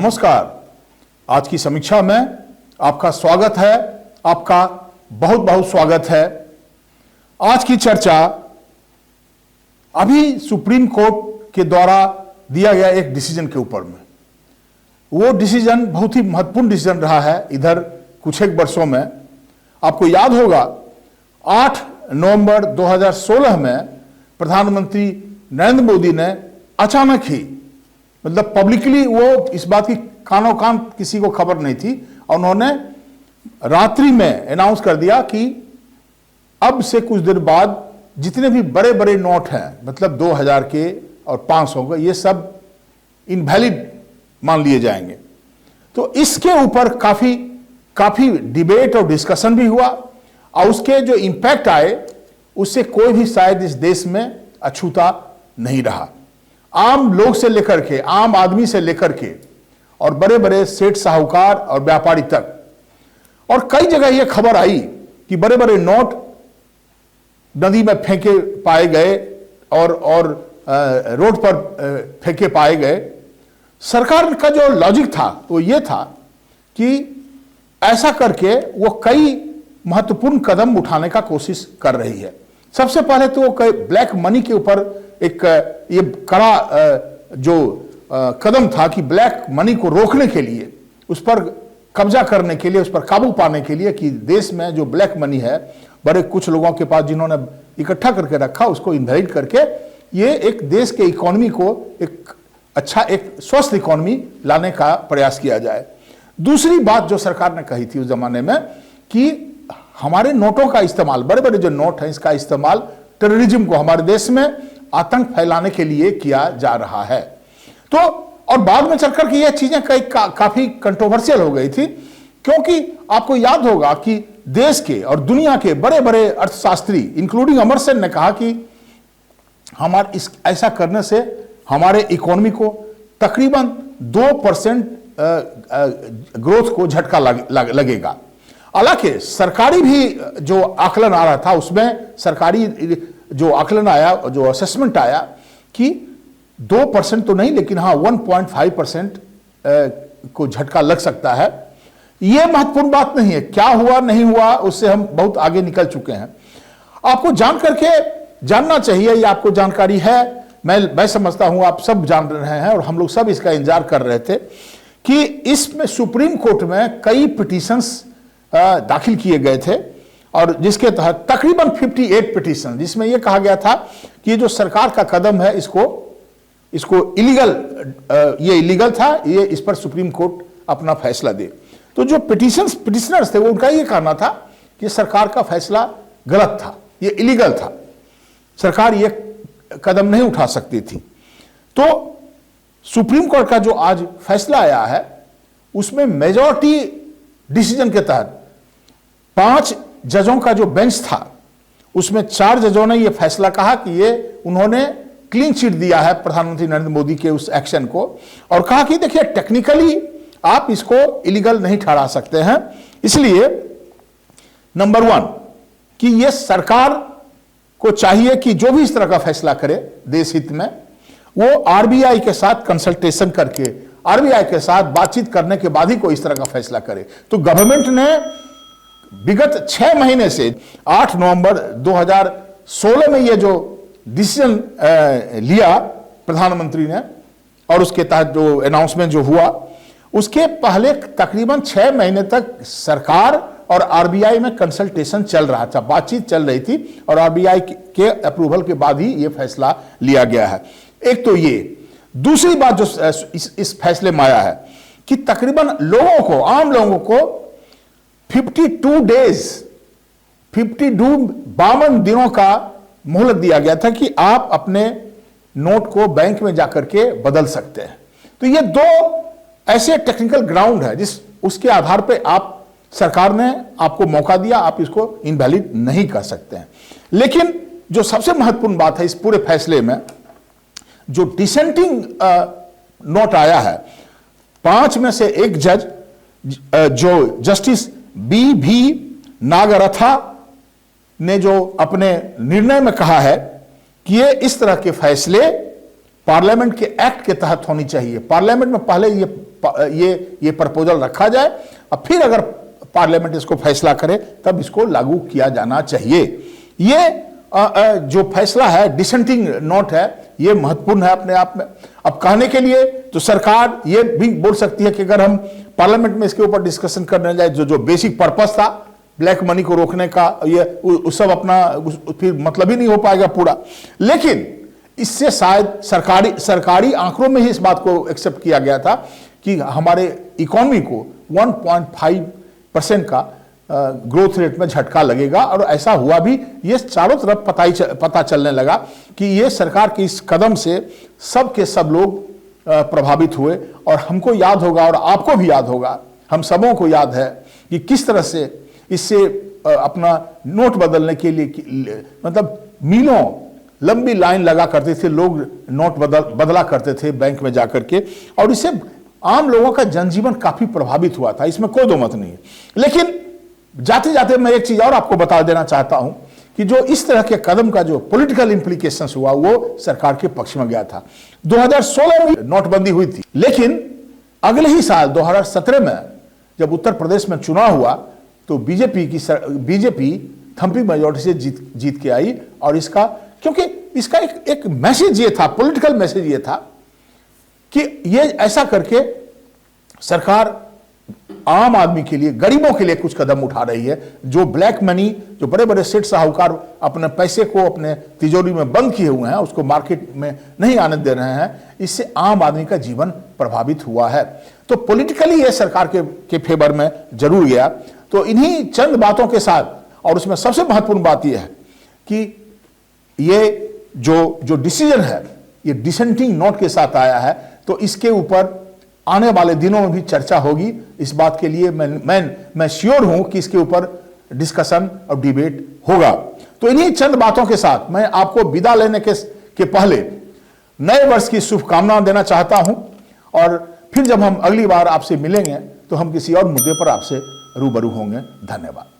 नमस्कार। आज की समीक्षा में आपका स्वागत है, आपका बहुत बहुत स्वागत है। आज की चर्चा अभी सुप्रीम कोर्ट के द्वारा दिया गया एक डिसीजन के ऊपर में। वो डिसीजन बहुत ही महत्वपूर्ण डिसीजन रहा है इधर कुछ एक वर्षों में। आपको याद होगा 8 नवंबर 2016 में प्रधानमंत्री नरेंद्र मोदी ने अचानक ही, मतलब पब्लिकली वो इस बात की कानों कान किसी को खबर नहीं थी, और उन्होंने रात्रि में अनाउंस कर दिया कि अब से कुछ देर बाद जितने भी बड़े बड़े नोट हैं, मतलब 2000 के और 500 के, ये सब इनवैलिड मान लिए जाएंगे। तो इसके ऊपर काफी डिबेट और डिस्कशन भी हुआ, और उसके जो इंपैक्ट आए उससे कोई भी शायद इस देश में अछूता नहीं रहा। आम लोग से लेकर के, आम आदमी से लेकर के, और बड़े बड़े सेठ साहूकार और व्यापारी तक, और कई जगह यह खबर आई कि बड़े बड़े नोट नदी में फेंके पाए गए और रोड पर फेंके पाए गए। सरकार का जो लॉजिक था वो ये था कि ऐसा करके वो कई महत्वपूर्ण कदम उठाने का कोशिश कर रही है। सबसे पहले तो वो ब्लैक मनी के ऊपर एक ये कड़ा जो कदम था कि ब्लैक मनी को रोकने के लिए, उस पर कब्जा करने के लिए, उस पर काबू पाने के लिए, कि देश में जो ब्लैक मनी है बड़े कुछ लोगों के पास जिन्होंने इकट्ठा करके रखा, उसको इनहेरिट करके ये एक देश के इकोनॉमी को एक अच्छा, एक स्वस्थ इकोनॉमी लाने का प्रयास किया जाए। दूसरी बात जो सरकार ने कही थी उस जमाने में कि हमारे नोटों का इस्तेमाल, बड़े बड़े जो नोट हैं, इसका इस्तेमाल टेररिज्म को, हमारे देश में आतंक फैलाने के लिए किया जा रहा है। तो और बाद में चलकर के ये चीजें काफी कंट्रोवर्शियल हो गई थी, क्योंकि आपको याद होगा कि देश के और दुनिया के बड़े बड़े अर्थशास्त्री इंक्लूडिंग अमर्त्य सेन ने कहा कि ऐसा करने से हमारे इकोनॉमी को तकरीबन 2% ग्रोथ को झटका लगेगा। हालांकि सरकारी भी जो आकलन आ रहा था, उसमें सरकारी जो आकलन आया, जो असेसमेंट आया कि 2% तो नहीं, लेकिन हाँ 1.5% को झटका लग सकता है। यह महत्वपूर्ण बात नहीं है, क्या हुआ नहीं हुआ उससे हम बहुत आगे निकल चुके हैं। आपको जानना चाहिए, ये आपको जानकारी है, मैं समझता हूं आप सब जान रहे हैं, और हम लोग सब इसका इंतजार कर रहे थे कि इसमें सुप्रीम कोर्ट में कई पिटीशंस दाखिल किए गए थे, और जिसके तहत तकरीबन 58 पिटीशन, जिसमें यह कहा गया था कि जो सरकार का कदम है इसको ये इलीगल था, ये इस पर सुप्रीम कोर्ट अपना फैसला दे। तो जो पिटिशनर्स थे वो उनका ये कहना था कि सरकार का फैसला गलत था, ये इलीगल था, सरकार ये कदम नहीं उठा सकती थी। तो सुप्रीम कोर्ट का जो आज फैसला आया है उसमें मेजॉरिटी डिसीजन के तहत 5 जजों का जो बेंच था उसमें 4 जजों ने यह फैसला कहा कि उन्होंने क्लीन चिट दिया है प्रधानमंत्री नरेंद्र मोदी के उस एक्शन को, और कहा कि देखिए टेक्निकली आप इसको इलीगल नहीं ठहरा सकते हैं। इसलिए नंबर 1 कि यह सरकार को चाहिए कि जो भी इस तरह का फैसला करे देश हित में, वो आरबीआई के साथ कंसल्टेशन करके, आरबीआई के साथ बातचीत करने के बाद ही कोई इस तरह का फैसला करे। तो गवर्नमेंट ने विगत 6 महीने से 8 नवंबर 2016 में यह जो डिसीजन लिया प्रधानमंत्री ने, और उसके तहत जो अनाउंसमेंट जो हुआ, उसके पहले तकरीबन 6 महीने तक सरकार और आरबीआई में कंसल्टेशन चल रहा था, बातचीत चल रही थी, और आरबीआई के अप्रूवल के बाद ही यह फैसला लिया गया है। एक तो ये। दूसरी बात जो इस फैसले में आया है कि तकरीबन आम लोगों को 52 डेज, 52 दिनों का मोहलत दिया गया था कि आप अपने नोट को बैंक में जाकर के बदल सकते हैं। तो ये 2 ऐसे टेक्निकल ग्राउंड है उसके आधार पे सरकार ने आपको मौका दिया, आप इसको इनवैलिड नहीं कर सकते हैं। लेकिन जो सबसे महत्वपूर्ण बात है इस पूरे फैसले में, जो डिसेंटिंग नोट आया है, 5 में से एक जज जो जस्टिस बी नागरथा ने जो अपने निर्णय में कहा है कि ये इस तरह के फैसले पार्लियामेंट के एक्ट के तहत होनी चाहिए। पार्लियामेंट में पहले ये ये प्रपोजल रखा जाए और फिर अगर पार्लियामेंट इसको फैसला करे तब इसको लागू किया जाना चाहिए। ये जो फैसला है डिसेंटिंग नोट है, ये महत्वपूर्ण है अपने आप में। अब कहने के लिए तो सरकार ये भी बोल सकती है कि अगर हम पार्लियामेंट में इसके ऊपर डिस्कशन करने जाए, जो बेसिक पर्पस था ब्लैक मनी को रोकने का, ये उस सब अपना फिर मतलब ही नहीं हो पाएगा पूरा। लेकिन इससे शायद सरकारी आंकड़ों में ही इस बात को एक्सेप्ट किया गया था कि हमारे इकोनॉमी को 1.5% का ग्रोथ रेट में झटका लगेगा, और ऐसा हुआ भी। ये चारों तरफ पता चलने लगा कि ये सरकार के इस कदम से सब के सब लोग प्रभावित हुए। और हमको याद होगा और आपको भी याद होगा, हम सबों को याद है कि किस तरह से इससे अपना नोट बदलने के लिए मतलब मीलों लंबी लाइन लगा करते थे लोग, नोट बदला करते थे बैंक में जाकर के, और इससे आम लोगों का जनजीवन काफी प्रभावित हुआ था, इसमें कोई दो मत नहीं है। लेकिन जाते जाते मैं एक चीज और आपको बता देना चाहता हूं कि जो इस तरह के कदम का जो पॉलिटिकल इंप्लीकेशंस हुआ वो सरकार के पक्ष में गया था। 2016 में नोटबंदी हुई थी, लेकिन अगले ही साल 2017 में जब उत्तर प्रदेश में चुनाव हुआ तो बीजेपी थम्पी मेजॉरिटी से जीत के आई। और इसका क्योंकि इसका एक मैसेज ये था, पॉलिटिकल मैसेज ये था कि ये ऐसा करके सरकार आम आदमी के लिए, गरीबों के लिए कुछ कदम उठा रही है। जो ब्लैक मनी, जो बड़े बड़े सेठ साहूकार अपने पैसे को अपने तिजोरी में बंद किए हुए हैं, उसको मार्केट में नहीं आने दे रहे हैं, इससे आम आदमी का जीवन प्रभावित हुआ है। तो पॉलिटिकली ये सरकार के फेवर में जरूर गया। तो इन्हीं चंद बातों के साथ, और उसमें सबसे महत्वपूर्ण बात यह है कि ये जो डिसीजन है ये डिसेंटिंग नोट के साथ आया है, तो इसके ऊपर आने वाले दिनों में भी चर्चा होगी। इस बात के लिए मैं श्योर हूं कि इसके ऊपर डिस्कशन और डिबेट होगा। तो इन्हीं चंद बातों के साथ मैं आपको विदा लेने के पहले नए वर्ष की शुभकामनाएं देना चाहता हूं, और फिर जब हम अगली बार आपसे मिलेंगे तो हम किसी और मुद्दे पर आपसे रूबरू होंगे। धन्यवाद।